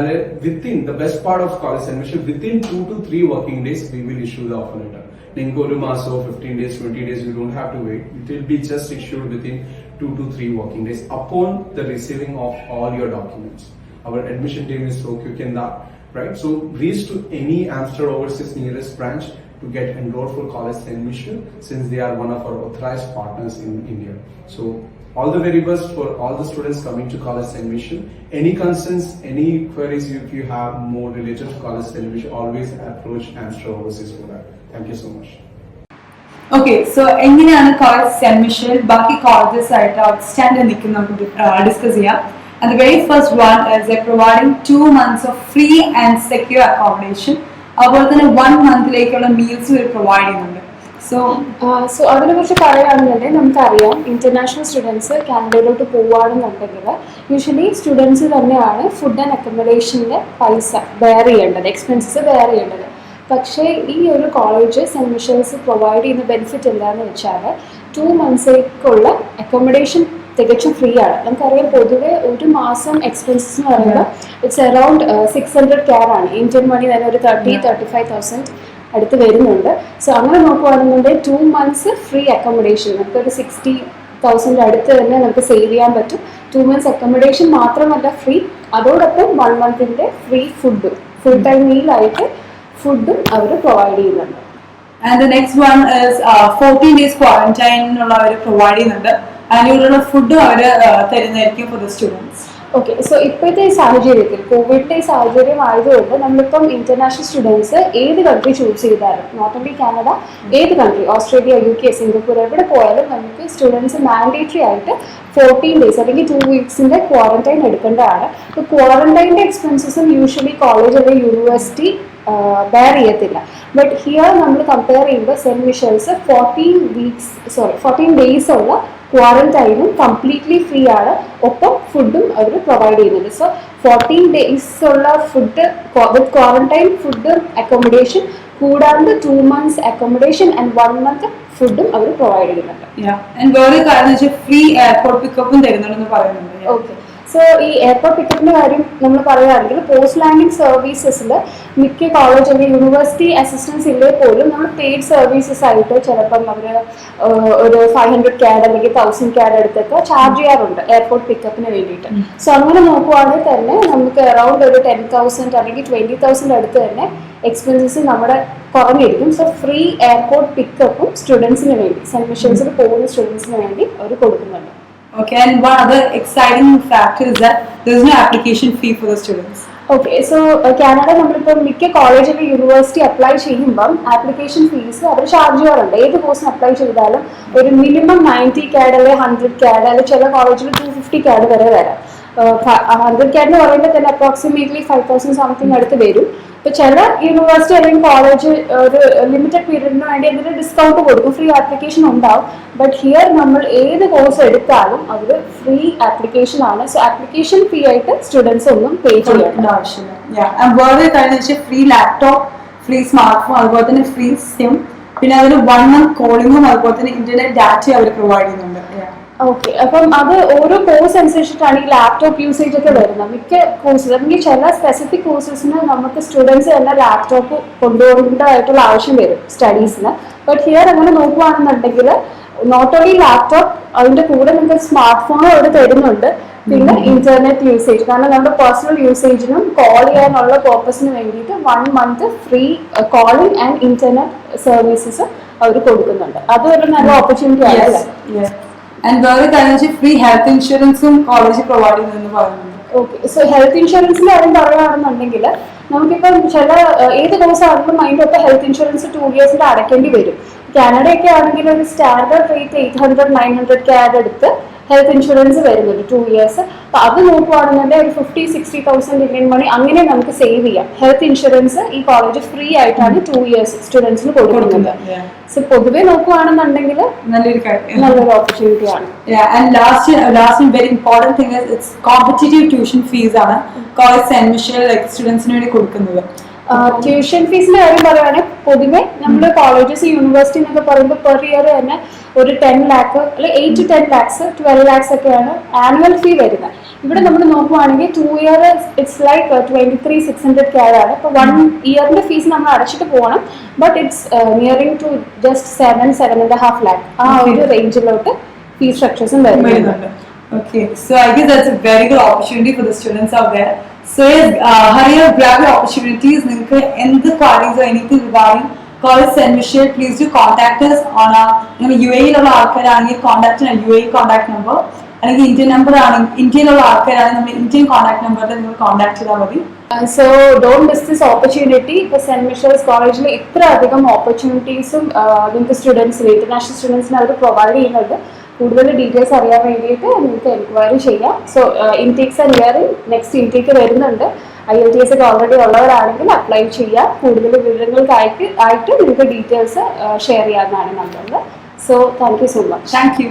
within the best part of College St. Michel, within 2 to 3 working days, we will issue the offer letter. 15 days, 20 days, you don't have to wait. It will be just issued within 2 to 3 working days upon the receiving of all your documents. Our admission team is so quick in that, right? So reach to any Amster overseas nearest branch to get enrolled for College St. Michel, since they are one of our authorized partners in India. So All the very best for all the students coming to College St. Michel. Any concerns, any queries if you have more related to College St. Michel, always approach Amster Overseas for that. Thank you so much. Okay so എങ്ങനെയാണ് college saint Michel ബാക്കി colleges ആയിട്ട് outstand നിൽക്കുന്ന നമുക്ക് discuss ചെയ്യാം. And the very first one is A providing 2 months of free and secure accommodation. അതുപോലെ തന്നെ 1 monthലേക്കുള്ള meals ഇവർ provide ചെയ്യുന്നുണ്ട്. സോ അതിനെക്കുറിച്ച് പറയുകയാണെന്നുണ്ടെങ്കിൽ നമുക്കറിയാം ഇന്റർനാഷണൽ സ്റ്റുഡൻസ് കാനഡയിലോട്ട് പോവുകയാണെന്നുണ്ടെങ്കിൽ യൂഷ്വലി സ്റ്റുഡൻസ് തന്നെയാണ് ഫുഡ് ആൻഡ് അക്കോമഡേഷൻ്റെ പൈസ ബെയർ ചെയ്യേണ്ടത്, എക്സ്പെൻസസ് ബെയർ ചെയ്യേണ്ടത്. പക്ഷേ ഈ ഒരു കോളേജ് സെൻറ്റ് മിഷേൽസ് പ്രൊവൈഡ് ചെയ്യുന്ന ബെനിഫിറ്റ് എന്താണെന്ന് വെച്ചാൽ 2 monthsേക്കുള്ള അക്കോമഡേഷൻ തികച്ചും ഫ്രീ ആണ്. നമുക്കറിയാം പൊതുവെ ഒരു മാസം എക്സ്പെൻസസ് എന്ന് പറയുമ്പോൾ ഇറ്റ്സ് അറൗണ്ട് 600 CAD ആണ്. ഇന്ത്യൻ മണി തന്നെ ഒരു 35,000 അടുത്ത് വരുന്നുണ്ട്. സോ അങ്ങനെ നോക്കുകയാണെന്നുണ്ടെങ്കിൽ 2 months ഫ്രീ അക്കോമഡേഷൻ നമുക്കൊരു 60,000 അടുത്ത് തന്നെ നമുക്ക് സേവ് ചെയ്യാൻ പറ്റും. 2 months അക്കോമഡേഷൻ മാത്രമല്ല ഫ്രീ, അതോടൊപ്പം 1 monthന്റെ ഫ്രീ ഫുഡും ഫുൾ ടൈം മീലായിട്ട് ഫുഡും അവർ പ്രൊവൈഡ് ചെയ്യുന്നുണ്ട്. And the next one is 14 days ക്വാറന്റൈനുള്ള അവർ പ്രൊവൈഡ് ചെയ്യുന്നുണ്ട്. അതിനുള്ള ഫുഡും അവർ തരുന്നതായിരിക്കും for the students. Okay, so ഇപ്പോഴത്തെ ഈ സാഹചര്യത്തിൽ കോവിഡിൻ്റെ ഈ സാഹചര്യം ആയതുകൊണ്ട് നമ്മളിപ്പം ഇന്റർനാഷണൽ സ്റ്റുഡൻസ് ഏത് കൺട്രി ചൂസ് ചെയ്താലും, നോട്ട് ഓൺലി കാനഡ, ഏത് കൺട്രി, ഓസ്ട്രേലിയ, UK, സിംഗപ്പൂർ എവിടെ പോയാലും നമുക്ക് സ്റ്റുഡൻസ് മാൻഡേറ്ററി ആയിട്ട് 14 days അല്ലെങ്കിൽ 2 weeksന്റെ ക്വാറന്റൈൻ എടുക്കേണ്ടതാണ്. അപ്പോൾ ക്വാറന്റൈൻ്റെ എക്സ്പെൻസസും യൂഷ്വലി കോളേജ് അല്ലെങ്കിൽ യൂണിവേഴ്സിറ്റി ബെയർ ചെയ്യത്തില്ല. ബട്ട് ഹിയർ നമ്മൾ കമ്പയർ ചെയ്യുമ്പോൾ സെൻറ്റ് മിഷേൽസ് 14 days ഉള്ള ക്വാറന്റൈനും കംപ്ലീറ്റ്ലി ഫ്രീ ആണ്. ഒപ്പം ഫുഡും അവർ പ്രൊവൈഡ് ചെയ്യുന്നുണ്ട്. സോ 14 days ഉള്ള ഫുഡ് വിത്ത് ക്വാറന്റൈൻ ഫുഡും അക്കോമഡേഷൻ കൂടാണ്ട് 2 months അക്കോമഡേഷൻ ആൻഡ് 1 month ഫുഡും അവർ പ്രൊവൈഡ് ചെയ്യുന്നുണ്ട്. വേറെ കാര്യം ഫ്രീ എയർപോർട്ട് പിക്കപ്പും തരുന്നുണ്ടെന്ന് പറയുന്നുണ്ട്. ഓക്കെ, സോ ഈ എയർപോർട്ട് പിക്കപ്പിൻ്റെ കാര്യം നമ്മൾ പറയുകയാണെങ്കിൽ പോസ്റ്റ് ലാൻഡിംഗ് സർവീസസിൽ മിക്ക കോളേജ് അല്ലെങ്കിൽ യൂണിവേഴ്സിറ്റി അസിസ്റ്റൻസ് ഇല്ലേ പോലും നമ്മൾ പെയ്ഡ് സർവീസസ് ആയിട്ട് ചിലപ്പം അവർ ഒരു 500 CAD അല്ലെങ്കിൽ 1000 CAD അടുത്തൊക്കെ ചാർജ് ചെയ്യാറുണ്ട് എയർപോർട്ട് പിക്കപ്പിന് വേണ്ടിയിട്ട്. സോ അങ്ങനെ നോക്കുവാണെങ്കിൽ തന്നെ നമുക്ക് അറൗണ്ട് ഒരു 10,000 അല്ലെങ്കിൽ 20,000 അടുത്ത് തന്നെ എക്സ്പെൻസസ് നമ്മുടെ കുറഞ്ഞിരിക്കും. സോ ഫ്രീ എയർപോർട്ട് പിക്കപ്പും സ്റ്റുഡൻസിന് വേണ്ടി സെൻറ്റ് മിഷേൽസിൽ പോകുന്ന സ്റ്റുഡൻസിന് വേണ്ടി അവർ കൊടുക്കുന്നുണ്ട്. Okay, and one other exciting factor is that there is no application fee for the students. Okay, so Canada നമ്മളിപ്പോൾ മിക്ക കോളേജ് അല്ലെങ്കിൽ യൂണിവേഴ്സിറ്റി അപ്ലൈ ചെയ്യുമ്പം ആപ്ലിക്കേഷൻ ഫീസ് അവർ ചാർജ് ചെയ്യാറുണ്ട്. ഏത് കോഴ്സിന് അപ്ലൈ ചെയ്താലും ഒരു മിനിമം 90 CAD അല്ലെങ്കിൽ 100 CAD അല്ലെങ്കിൽ ചില കോളേജിൽ 250 CAD വരെ വരാം. 100 CAD എന്ന് പറയുമ്പോൾ തന്നെ അപ്രോക്സിമേറ്റ്ലി 5,000 സംതിങ് അടുത്ത് വരും. ഇപ്പോൾ ചില യൂണിവേഴ്സിറ്റി അല്ലെങ്കിൽ കോളേജ് ഒരു ലിമിറ്റഡ് പീരീഡിന് വേണ്ടി എന്തെങ്കിലും ഡിസ്കൗണ്ട് കൊടുക്കും, ഫ്രീ ആപ്ലിക്കേഷൻ ഉണ്ടാവും. ബട്ട് ഹിയർ നമ്മൾ ഏത് കോഴ്സ് എടുത്താലും അത് ഫ്രീ ആപ്ലിക്കേഷൻ ആണ്. സോ ആപ്ലിക്കേഷൻ ഫീ ആയിട്ട് സ്റ്റുഡൻസ് ഒന്നും പേ ചെയ്യേണ്ട ആവശ്യമില്ല. വേറെ കാര്യം വെച്ചാൽ free laptop, free smart phone, അതുപോലെ തന്നെ ഫ്രീ സിം, പിന്നെ അതിന് 1 month കോളിങ്ങും അതുപോലെ തന്നെ ഇന്റർനെറ്റ് ഡാറ്റ അവർ പ്രൊവൈഡ് ചെയ്യുന്നുണ്ട്. ഓക്കെ, അപ്പം അത് ഓരോ കോഴ്സ് അനുസരിച്ചിട്ടാണ് ഈ ലാപ്ടോപ്പ് യൂസേജ് ഒക്കെ വരുന്നത്. മിക്ക കോഴ്സസ് അല്ലെങ്കിൽ ചില സ്പെസിഫിക് കോഴ്സസിന് നമുക്ക് സ്റ്റുഡൻസ് തന്നെ ലാപ്ടോപ്പ് കൊണ്ടുപോകേണ്ടതായിട്ടുള്ള ആവശ്യം വരും സ്റ്റഡീസിന്. ബട്ട് ഹിയർ അങ്ങനെ നോക്കുകയാണെന്നുണ്ടെങ്കിൽ നോട്ട് ഓൺലി ലാപ്ടോപ്പ്, അതിൻ്റെ കൂടെ നമുക്ക് സ്മാർട്ട് ഫോണും അവിടെ തരുന്നുണ്ട്. പിന്നെ ഇന്റർനെറ്റ് യൂസേജ്, കാരണം നമ്മുടെ പേഴ്സണൽ യൂസേജിനും കോൾ ചെയ്യാനുള്ള പർപ്പസിന് വേണ്ടിയിട്ട് 1 month free calling and internet services അവർ കൊടുക്കുന്നുണ്ട്. അത് ഒരു നല്ല ഓപ്പർച്യൂണിറ്റി ആണ്. ആൻഡ് വേറെ കാര്യം വെച്ചാൽ ഫ്രീ ഹെൽത്ത് ഇൻഷുറൻസും കോളേജ് പ്രൊവൈഡ് ചെയ്യുന്നതെന്ന് പറയുന്നുണ്ട്. ഓക്കെ, സോ ഹെൽത്ത് ഇൻഷുറൻസിന്റെ കാര്യം പറയുകയാണെന്നുണ്ടെങ്കിൽ നമുക്കിപ്പം ചില ഏത് കോഴ്സ് ആണെങ്കിലും അതിൻ്റെ ഒപ്പം ഹെൽത്ത് ഇൻഷുറൻസ് 2 years അടയ്ക്കേണ്ടി വരും. കാനഡയൊക്കെ ആണെങ്കിൽ ഒരു സ്റ്റാൻഡേർഡ് റേറ്റ് 800-900 CAD അടുത്ത് ഹെൽത്ത് ഇൻഷുറൻസ് വരുന്നുണ്ട് 2 years. അപ്പോൾ അത് നോക്കുവാണെന്നുണ്ടെങ്കിൽ ഒരു 50,000-60,000 ഇന്ത്യൻ മണി അങ്ങനെ നമുക്ക് സേവ് ചെയ്യാം. ഹെൽത്ത് ഇൻഷുറൻസ് ഈ കോളേജ് ഫ്രീ ആയിട്ടാണ് 2 years സ്റ്റുഡൻസിന് കൊടുക്കുന്നത്. സോ പൊതുവെ നോക്കുവാണെന്നുണ്ടെങ്കിൽ നല്ലൊരു ഓപ്പർച്യൂണിറ്റി ആണ്. And last very important thing is it's competitive tuition fees ആണ് കോളേജ് സെന്റ് മിഷേൽ സ്റ്റുഡൻസിന് വേണ്ടി കൊടുക്കുന്നത്. ട്യൂഷൻ ഫീസിന്റെ കാര്യം പറയുകയാണെങ്കിൽ പൊതുവെ നമ്മുടെ കോളേജസ് യൂണിവേഴ്സിറ്റി എന്നൊക്കെ പറയുമ്പോൾ പെർ ഇയർ തന്നെ ഒരു 10 lakh അല്ലെങ്കിൽ 8 to 10 lakhs 12 lakhs ഒക്കെയാണ് ആനുവൽ ഫീ വരുന്നത്. ഇവിടെ നമ്മൾ നോക്കുവാണെങ്കിൽ 2 year ഇറ്റ്സ് ലൈക്ക് 23,600 CAD ആണ്. ഇപ്പോൾ 1 yearന്റെ ഫീസ് നമ്മൾ അടച്ചിട്ട് പോകണം. But it's nearing to just 7.5 lakh ആ ഒരു റേഞ്ചിലോട്ട് ഫീ സ്ട്രക്ചേഴ്സും വരുന്നുണ്ട്. Okay, so I guess that's a very good opportunity for the students out there. So yes, hurry up, grab your opportunities. നിങ്ങൾക്ക് എന്ത് queries or anything regarding College St. Michel, please do contact us on our UAE-ലുള്ള ആൾക്കാരാണെങ്കിൽ contact ചെയ്യാം, UAE contact number, അല്ലെങ്കിൽ Indian number ആണെങ്കിൽ ഇന്ത്യയിലുള്ള ആൾക്കാരാണെങ്കിൽ നമ്മൾ Indian contact നമ്പറിൽ നിങ്ങൾ കോൺടാക്ട് ചെയ്താൽ മതി. So don't miss this opportunity. ഇപ്പോൾ സെന്റ് മിഷൽസ് കോളേജിൽ ഇത്ര അധികം ഓപ്പർച്യൂണിറ്റീസും നിങ്ങൾക്ക് സ്റ്റുഡൻസിന്, ഇന്റർനാഷണൽ സ്റ്റുഡൻസിന് അവർ പ്രൊവൈഡ് ചെയ്യുന്നുണ്ട്. കൂടുതൽ ഡീറ്റെയിൽസ് അറിയാൻ വേണ്ടിയിട്ട് നിങ്ങൾക്ക് എൻക്വയറി ചെയ്യാം. So intakes R hearing, next intake വരുന്നുണ്ട്. IELTS ഒക്കെ ഓൾറെഡി ഉള്ളവരാണെങ്കിൽ അപ്ലൈ ചെയ്യാം. കൂടുതൽ വിവരങ്ങൾക്കായിട്ട് നിങ്ങൾക്ക് ഡീറ്റെയിൽസ് ഷെയർ ചെയ്യാവുന്നതാണ് നമ്പറിൽ. So thank you so much. Thank you.